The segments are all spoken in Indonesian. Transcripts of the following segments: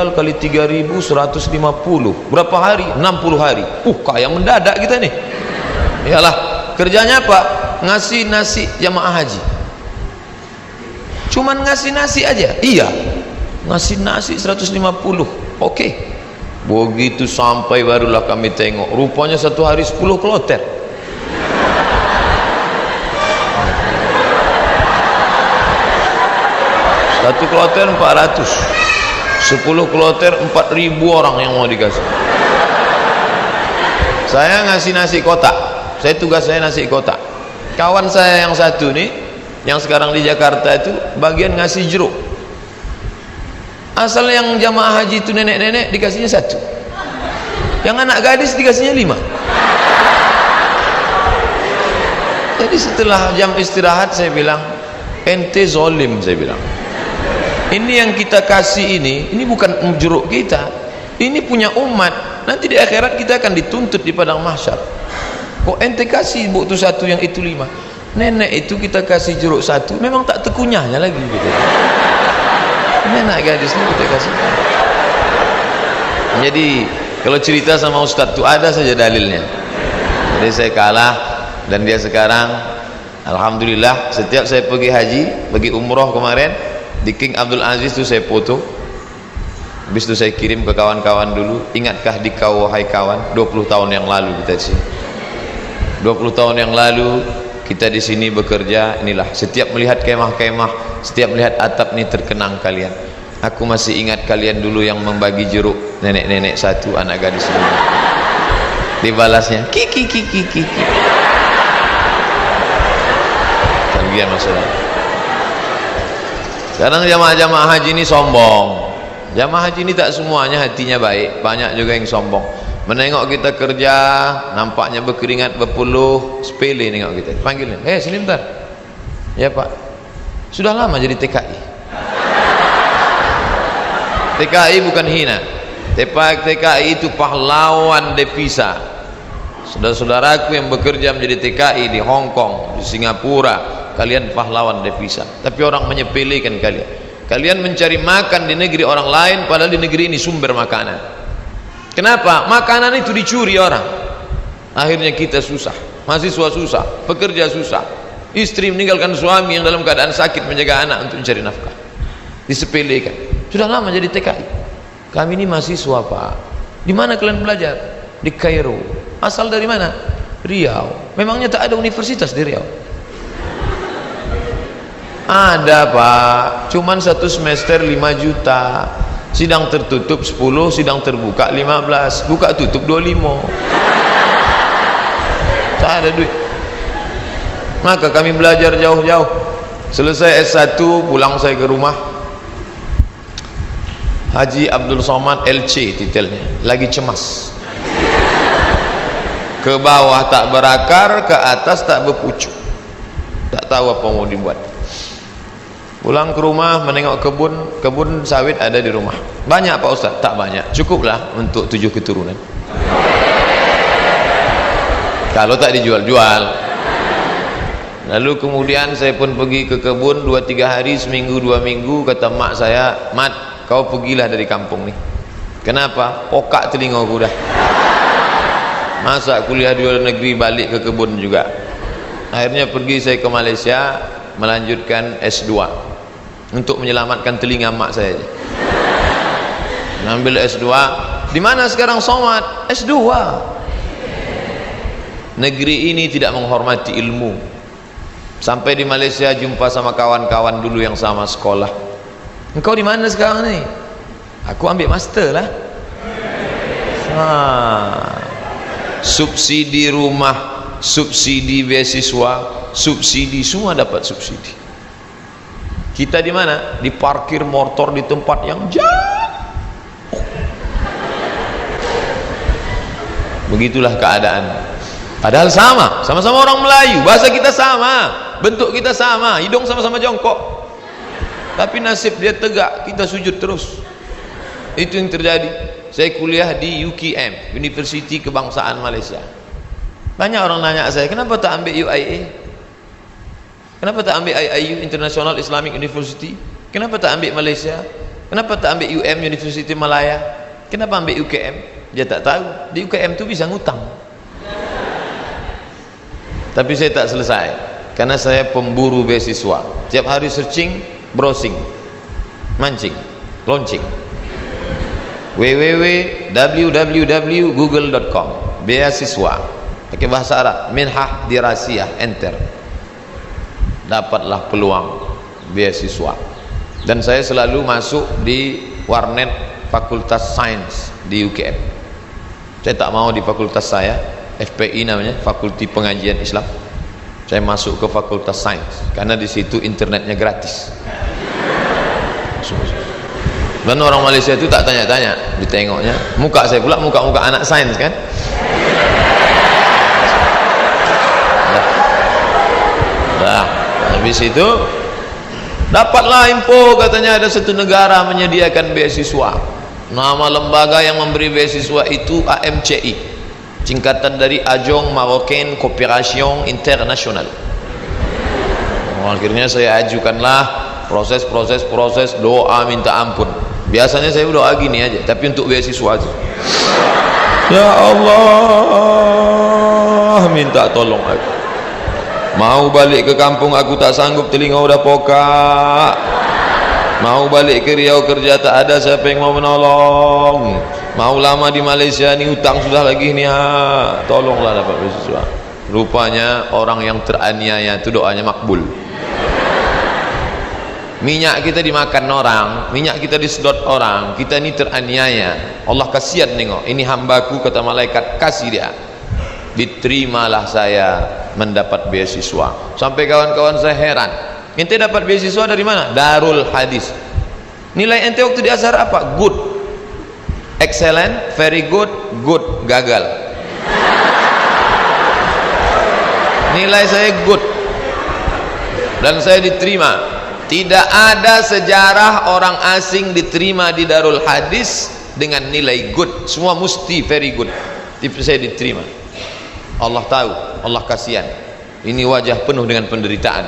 Riyal kali 3.150 berapa hari? 60 hari. Kaya mendadak kita nih. Iyalah, kerjanya apa? Ngasih nasi jamaah haji. Cuman ngasih nasi aja. Iya, ngasih nasi 150. Oke. Begitu sampai barulah kami tengok, rupanya satu hari 10 kloter. Satu kloter 400, 10 kloter 4.000 orang yang mau dikasih. Saya ngasih nasi kotak. Tugas saya nasi kotak. Kawan saya yang satu nih, yang sekarang di Jakarta itu bagian ngasih jeruk. Asal yang jamaah haji itu nenek-nenek dikasihnya 1, yang anak gadis dikasihnya 5. Jadi setelah jam istirahat saya bilang, ente zolim, saya bilang. Ini yang kita kasih ini bukan jeruk kita, ini punya umat. Nanti di akhirat kita akan dituntut di padang mahsyar. Kok ente kasih buktu 1 yang itu 5? Nenek itu kita kasih jeruk 1, memang tak tekunyahnya lagi gitu. Nenek gadis ini kita kasih. Jadi kalau cerita sama Ustadz itu ada saja dalilnya. Jadi saya kalah dan dia sekarang alhamdulillah setiap saya pergi haji, pergi umroh kemarin di King Abdul Aziz itu saya foto. Habis itu saya kirim ke kawan-kawan dulu, ingatkah di kau wahai kawan 20 tahun yang lalu kita di sini. 20 tahun yang lalu kita di sini bekerja, inilah setiap melihat kemah-kemah, setiap melihat atap ini terkenang kalian. Aku masih ingat kalian dulu yang membagi jeruk, nenek-nenek 1, anak gadis 5. Dibalasnya kiki. Bagian masalah. Sekarang jamaah-jamaah haji ini sombong. Jamaah haji ini tak semuanya hatinya baik, banyak juga yang sombong. Menengok kita kerja, nampaknya berkeringat berpuluh, sepele nengok kita. Panggilnya, sini bentar. Ya Pak, sudah lama jadi TKI. TKI bukan hina. TKI itu pahlawan devisa. Saudara-saudaraku yang bekerja menjadi TKI di Hong Kong, di Singapura, kalian pahlawan devisa. Tapi orang menyepelekan kalian. Kalian mencari makan di negeri orang lain, padahal di negeri ini sumber makanan. Kenapa? Makanan itu dicuri orang. Akhirnya kita susah, mahasiswa susah, pekerja susah, istri meninggalkan suami yang dalam keadaan sakit menjaga anak untuk mencari nafkah. Disepelekan. Sudah lama jadi TKI. Kami ini mahasiswa Pak. Di mana kalian belajar? Di Kairo. Asal dari mana? Riau. Memangnya tak ada universitas di Riau? Ada Pak, cuman 1 semester 5 juta. Sidang tertutup 10, sidang terbuka 15, buka tutup 25. Tak ada duit. Maka kami belajar jauh-jauh. Selesai S1 pulang saya ke rumah. Haji Abdul Somad LC titelnya, lagi cemas. Ke bawah tak berakar, ke atas tak berpucuk. Tak tahu apa mau dibuat. Pulang ke rumah menengok kebun sawit ada di rumah. Banyak Pak Ustaz? Tak banyak, cukuplah untuk 7 keturunan. Kalau tak dijual-jual. Lalu kemudian saya pun pergi ke kebun 2-3 hari, seminggu 2 minggu. Kata mak saya, Mat, kau pergilah dari kampung nih. Kenapa? Pokak telingaku dah. Masa kuliah di luar negeri balik ke kebun juga. Akhirnya pergi saya ke Malaysia melanjutkan S2 untuk menyelamatkan telinga mak saya. Ngambil S2. Di mana sekarang Somad? S2. Negeri ini tidak menghormati ilmu. Sampai di Malaysia jumpa sama kawan-kawan dulu yang sama sekolah. Engkau di mana sekarang nih? Aku ambil master lah. Subsidi rumah, subsidi beasiswa, subsidi, semua dapat subsidi. Kita di mana? Di parkir motor di tempat yang jauh. Begitulah keadaan. Padahal sama-sama orang Melayu, bahasa kita sama, bentuk kita sama, hidung sama-sama jongkok. Tapi nasib dia tegak, kita sujud terus. Itu yang terjadi. Saya kuliah di UKM, Universiti Kebangsaan Malaysia. Banyak orang nanya saya, kenapa tak ambil UIA? Kenapa tak ambil IIU, International Islamic University? Kenapa tak ambil Malaysia? Kenapa tak ambil UM, University Malaya? Kenapa ambil UKM? Dia tak tahu di UKM tu bisa ngutang. Tapi saya tak selesai karena saya pemburu beasiswa. Tiap hari searching, browsing, mancing, launching. www.google.com beasiswa pakai bahasa Arab, minhah dirasiyah, enter, dapatlah peluang beasiswa. Dan saya selalu masuk di warnet Fakultas Sains di UKM. Saya tak mau di fakultas saya, FPI namanya, Fakulti Pengajian Islam. Saya masuk ke Fakultas Sains karena di situ internetnya gratis. Dan orang Malaysia itu tak tanya-tanya, ditengoknya muka saya pula, muka-muka anak sains kan. Nah, habis itu dapatlah info, katanya ada satu negara menyediakan beasiswa. Nama lembaga yang memberi beasiswa itu AMCI, singkatan dari Agence Marocaine Coopération Internationale. Akhirnya saya ajukanlah proses doa minta ampun. Biasanya saya doa gini aja, tapi untuk beasiswa aja. Ya Allah, minta tolong aku. Mau balik ke kampung aku tak sanggup, telinga udah pokak. Mau balik ke Riau kerja tak ada siapa yang mau menolong. Mau lama di Malaysia ni hutang sudah lagi ni, tolonglah dapat beasiswa. Rupanya orang yang teraniaya itu doanya makbul. Minyak kita dimakan orang, minyak kita disedot orang, kita ini teraniaya. Allah kasihan nengok, ini hambaku, kata malaikat, kasih dia. Diterimalah saya mendapat beasiswa. Sampai kawan-kawan saya heran, ente dapat beasiswa dari mana? Darul Hadis. Nilai ente waktu di Azhar apa? Good, excellent, very good, good, gagal. Nilai saya good dan saya diterima. Tidak ada sejarah orang asing diterima di Darul Hadis dengan nilai good, semua mesti very good. Tapi saya diterima. Allah tahu, Allah kasihan. Ini wajah penuh dengan penderitaan.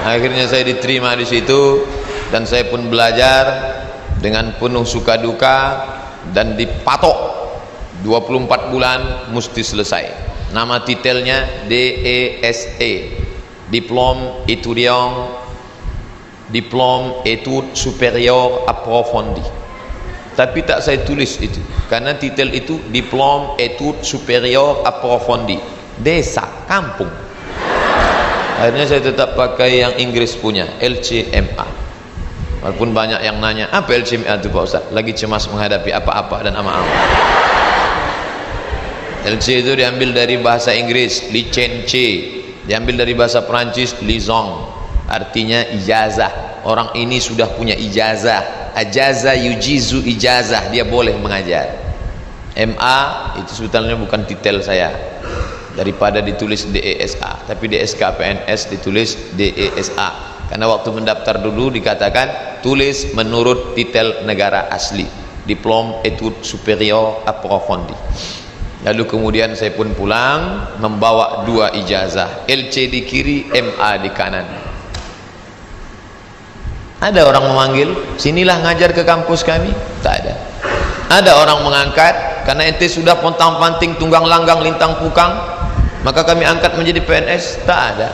Akhirnya saya diterima di situ dan saya pun belajar dengan penuh suka duka dan dipatok 24 bulan mesti selesai. Nama titelnya DESE, Diplôme étudiant, Diplôme études supérieures approfondies. Tapi tak saya tulis itu karena titel itu Diplôme études supérieures approfondies, desa, kampung. Akhirnya saya tetap pakai yang Inggris punya, LCMA. Walaupun banyak yang nanya, apa LCMA itu Pak Ustaz? Lagi cemas menghadapi apa-apa dan ama-ama. LC itu diambil dari bahasa Inggris, licence. Diambil dari bahasa Perancis, liaison, artinya ijazah. Orang ini sudah punya ijazah, ajaza yujizu ijazah, dia boleh mengajar. MA itu sebetulnya bukan titel saya, daripada ditulis DESA, tapi DSK PNS ditulis DESA karena waktu mendaftar dulu dikatakan tulis menurut titel negara asli, Diplôme études supérieures approfondies. Lalu kemudian saya pun pulang membawa 2 ijazah, LC di kiri, MA di kanan. Ada orang memanggil, sinilah ngajar ke kampus kami? Tak ada. Ada orang mengangkat, karena ente sudah pontang-panting, tunggang langgang, lintang pukang, maka kami angkat menjadi PNS? Tak ada.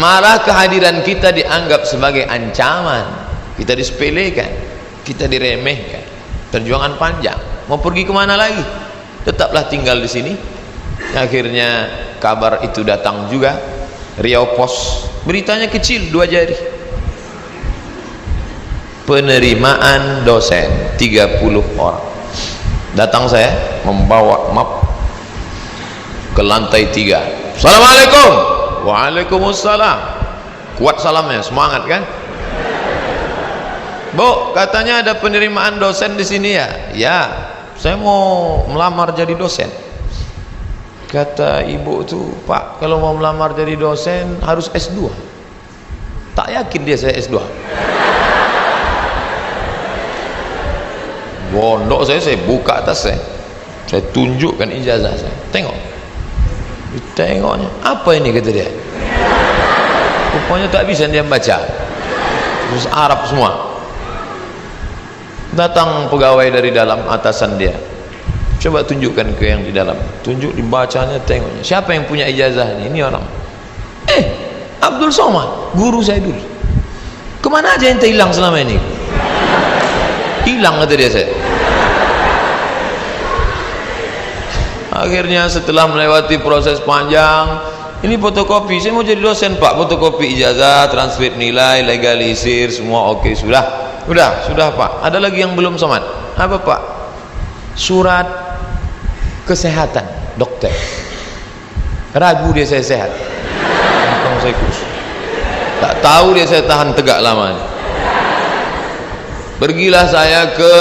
Malah kehadiran kita dianggap sebagai ancaman, kita disepelekan, kita diremehkan. Perjuangan panjang, mau pergi kemana lagi? Tetaplah tinggal di sini. Akhirnya kabar itu datang juga, Riau Pos, beritanya kecil 2 jari, penerimaan dosen 30 orang. Datang saya membawa map ke lantai 3. Assalamualaikum. Waalaikumsalam. Kuat salamnya, semangat kan? Bu, katanya ada penerimaan dosen di sini ya? Ya, saya mau melamar jadi dosen. Kata ibu tuh, Pak, kalau mau melamar jadi dosen harus S2. Tak yakin dia saya S2. Bondok saya buka atas saya tunjukkan ijazah saya. Tengok. Tengoknya, apa ini kata dia? Rupanya tak bisa dia baca. terus Arab semua. Datang pegawai dari dalam, atasan dia, coba tunjukkan ke yang di dalam. Tunjuk, dibacanya, tengoknya, siapa yang punya ijazah ini orang. Abdul Somad, guru saya dulu. Kemana aja ente hilang selama ini? Hilang kata dia saya. Akhirnya setelah melewati proses panjang, ini fotokopi, saya mau jadi dosen pak, fotokopi ijazah, transkrip nilai, legalisir, semua oke, sudah pak. Ada lagi yang belum somat. Apa pak? Surat kesehatan dokter. Ragu dia saya sehat, saya kurus. Tak tahu dia saya tahan tegak lamanya. Pergilah saya ke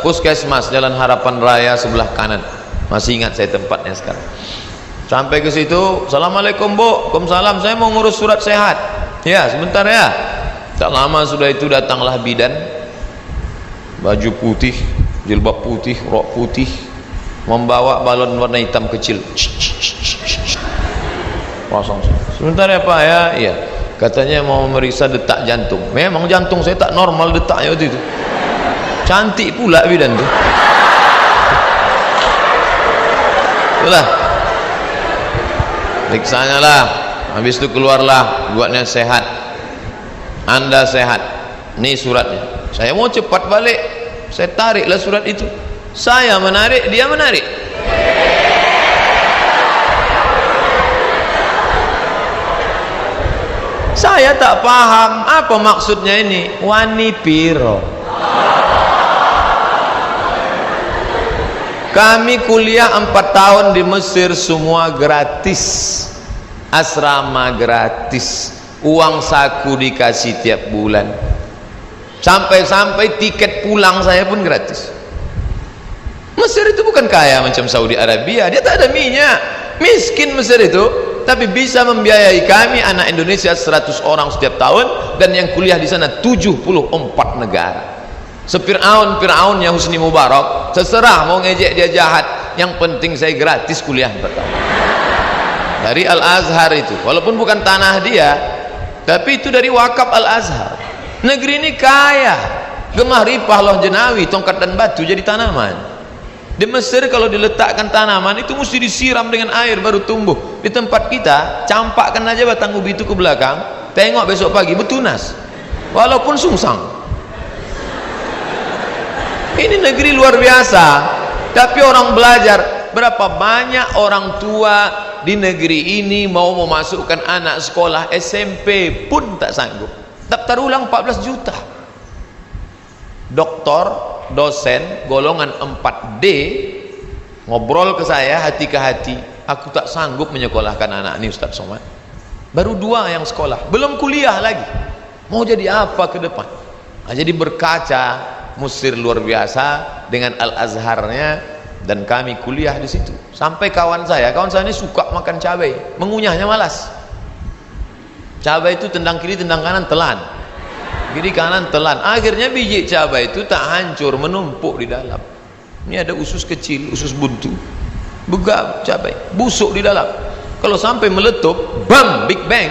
puskesmas Jalan Harapan Raya sebelah kanan, masih ingat saya tempatnya sekarang. Sampai ke situ, assalamualaikum bu, waalaikumsalam, saya mau ngurus surat sehat. Ya sebentar ya. Tak lama sudah itu datanglah bidan, baju putih, jilbab putih, rok putih, membawa balon warna hitam kecil. Kosong. Sebentar ya pak ya. Iya, katanya mau memeriksa detak jantung. Memang jantung saya tak normal detaknya waktu itu. Cantik pula bidan tuh. Itulah, periksanya lah. Habis itu keluarlah, buatnya sehat. Anda sehat, ini suratnya. Saya mau cepat balik, saya tariklah surat itu. Saya menarik, dia menarik. Saya tak paham apa maksudnya ini. Wani piro. Kami kuliah 4 tahun di Mesir, semua gratis, asrama gratis, uang saku dikasih tiap bulan, sampai-sampai tiket pulang saya pun gratis. Mesir itu bukan kaya macam Saudi Arabia, dia tak ada minyak, miskin Mesir itu, tapi bisa membiayai kami anak Indonesia 100 orang setiap tahun, dan yang kuliah di sana 74 negara. Fir'aunnya Husni Mubarak, terserah mau ngejek dia jahat, yang penting saya gratis kuliah 4 tahun dari Al-Azhar itu, walaupun bukan tanah dia, tapi itu dari wakaf Al-Azhar. Negeri ini kaya, gemah ripah loh jenawi, tongkat dan batu jadi tanaman. Di Mesir kalau diletakkan tanaman itu mesti disiram dengan air baru tumbuh. Di tempat kita campakkan aja batang ubi itu ke belakang, tengok besok pagi betunas, walaupun sungsang. Ini negeri luar biasa, tapi orang belajar. Berapa banyak orang tua di negeri ini mau memasukkan anak sekolah SMP pun tak sanggup. Daftar ulang 14 juta. Doktor, dosen, golongan 4D ngobrol ke saya hati ke hati, aku tak sanggup menyekolahkan anak ini Ustaz Somad. Baru 2 yang sekolah, belum kuliah lagi. Mau jadi apa ke depan? Nah, jadi berkaca, Mesir luar biasa dengan Al-Azharnya, dan kami kuliah di situ. Sampai kawan saya ini suka makan cabai, mengunyahnya malas. Cabai itu tendang kiri tendang kanan telan, kiri kanan telan, akhirnya biji cabai itu tak hancur, menumpuk di dalam. Ini ada usus kecil, usus buntu, begak cabai, busuk di dalam. Kalau sampai meletup, bam, big bang,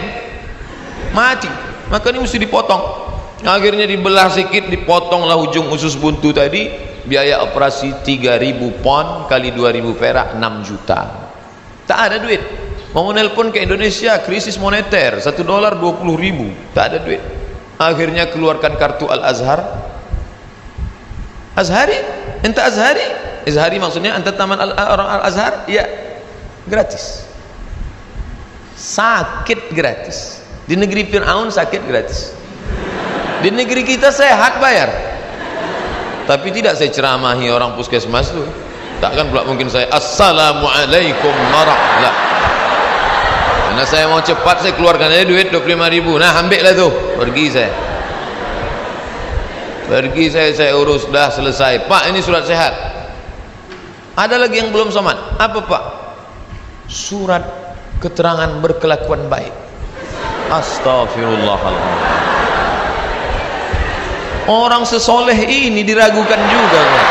mati. Maka ini mesti dipotong. Akhirnya dibelah sedikit, dipotonglah ujung usus buntu tadi. Biaya operasi 3.000 pon kali 2.000 perak, 6 juta. Tak ada duit. Mau nelpon ke Indonesia, krisis moneter, $1 20.000, tak ada duit. Akhirnya keluarkan kartu Al-Azhar. Azhari? Ente Azhari? Azhari maksudnya ente taman orang Al-Azhar? Ya, gratis. Sakit gratis. Di negeri Fir'aun sakit gratis. Di negeri kita sehat bayar. Tapi tidak saya ceramahi orang puskesmas itu. Takkan pula mungkin saya assalamualaikum warahmatullahi. Karena saya mau cepat, saya keluarkan aja duit 25.000. Nah, ambil lah tuh. Pergi saya. Pergi saya urus, dah selesai. Pak, ini surat sehat. Ada lagi yang belum somat. Apa pak? Surat keterangan berkelakuan baik. Astagfirullahaladzim. Orang sesoleh ini diragukan juga kan?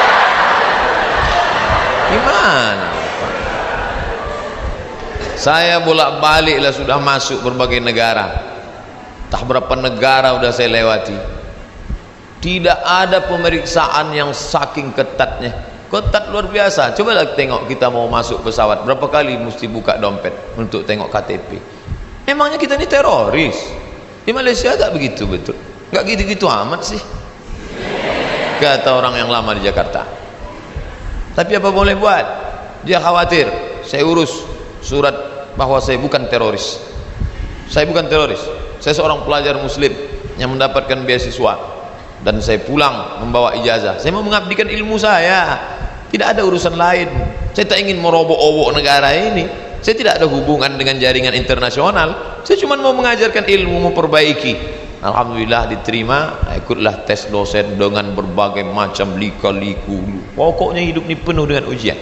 Gimana? Saya bolak-balik lah sudah masuk berbagai negara. Tak berapa negara sudah saya lewati. Tidak ada pemeriksaan yang saking ketatnya, ketat luar biasa. Cobalah tengok, kita mau masuk pesawat berapa kali mesti buka dompet untuk tengok KTP. Emangnya kita ini teroris? Di Malaysia tak begitu, betul? Nggak gitu-gitu amat sih, kata orang yang lama di Jakarta. Tapi apa boleh buat? Dia khawatir, saya urus surat bahwa saya bukan teroris. Saya bukan teroris, saya seorang pelajar muslim yang mendapatkan beasiswa, dan saya pulang membawa ijazah. Saya mau mengabdikan ilmu saya, tidak ada urusan lain. Saya tak ingin merobok-obok negara ini. Saya tidak ada hubungan dengan jaringan internasional. Saya cuma mau mengajarkan ilmu, memperbaiki. Alhamdulillah diterima. Ikutlah tes dosen dengan berbagai macam lika-liku. Pokoknya hidup ini penuh dengan ujian.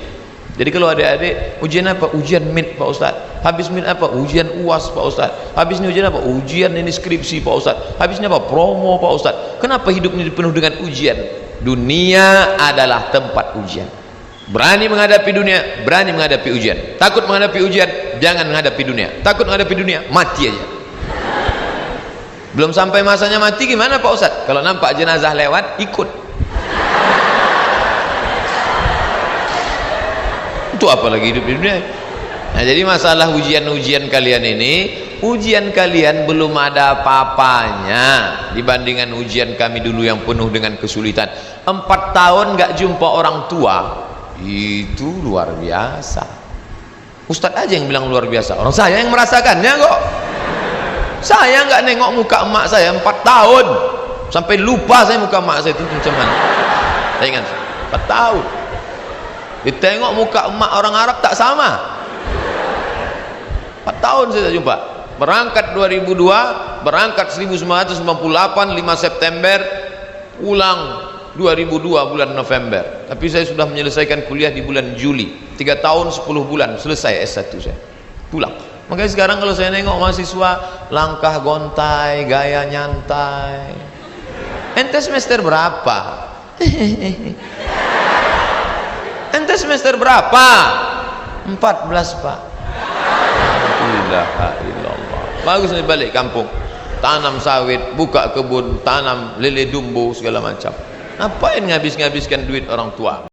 Jadi kalau adik-adik, ujian apa? Ujian MIT Pak Ustaz. Habis MIT apa? Ujian UAS Pak Ustaz. Habis ini ujian apa? Ujian ini skripsi Pak Ustaz. Habis ini apa? Promo Pak Ustaz. Kenapa hidup ini penuh dengan ujian? Dunia adalah tempat ujian. Berani menghadapi dunia, berani menghadapi ujian. Takut menghadapi ujian, jangan menghadapi dunia. Takut menghadapi dunia, mati aja. Belum sampai masanya mati gimana Pak Ustaz? Kalau nampak jenazah lewat, ikut. Itu apalagi hidup di dunia. Nah, jadi masalah ujian-ujian kalian ini, ujian kalian belum ada apa-apanya dibandingkan ujian kami dulu yang penuh dengan kesulitan. 4 tahun gak jumpa orang tua, itu luar biasa. Ustadz aja yang bilang luar biasa, orang saya yang merasakannya kok. Saya nggak nengok muka emak saya 4 tahun, sampai lupa saya muka emak saya itu macam mana. Saya ingat 4 tahun. Ditengok muka emak orang Arab tak sama. 4 tahun saya tak jumpa. Berangkat 2002, berangkat 1998 5 September, pulang 2002 bulan November. Tapi saya sudah menyelesaikan kuliah di bulan Juli. 3 tahun 10 bulan selesai S1 saya. Pulang. Makanya sekarang kalau saya nengok mahasiswa, langkah gontai, gaya nyantai. Ente semester berapa? Ente semester berapa? 14 Pak. Ilaha illallah. Bagus nih balik kampung, tanam sawit, buka kebun, tanam lele dumbo segala macam. Ngapain ngabis-ngabiskan duit orang tua?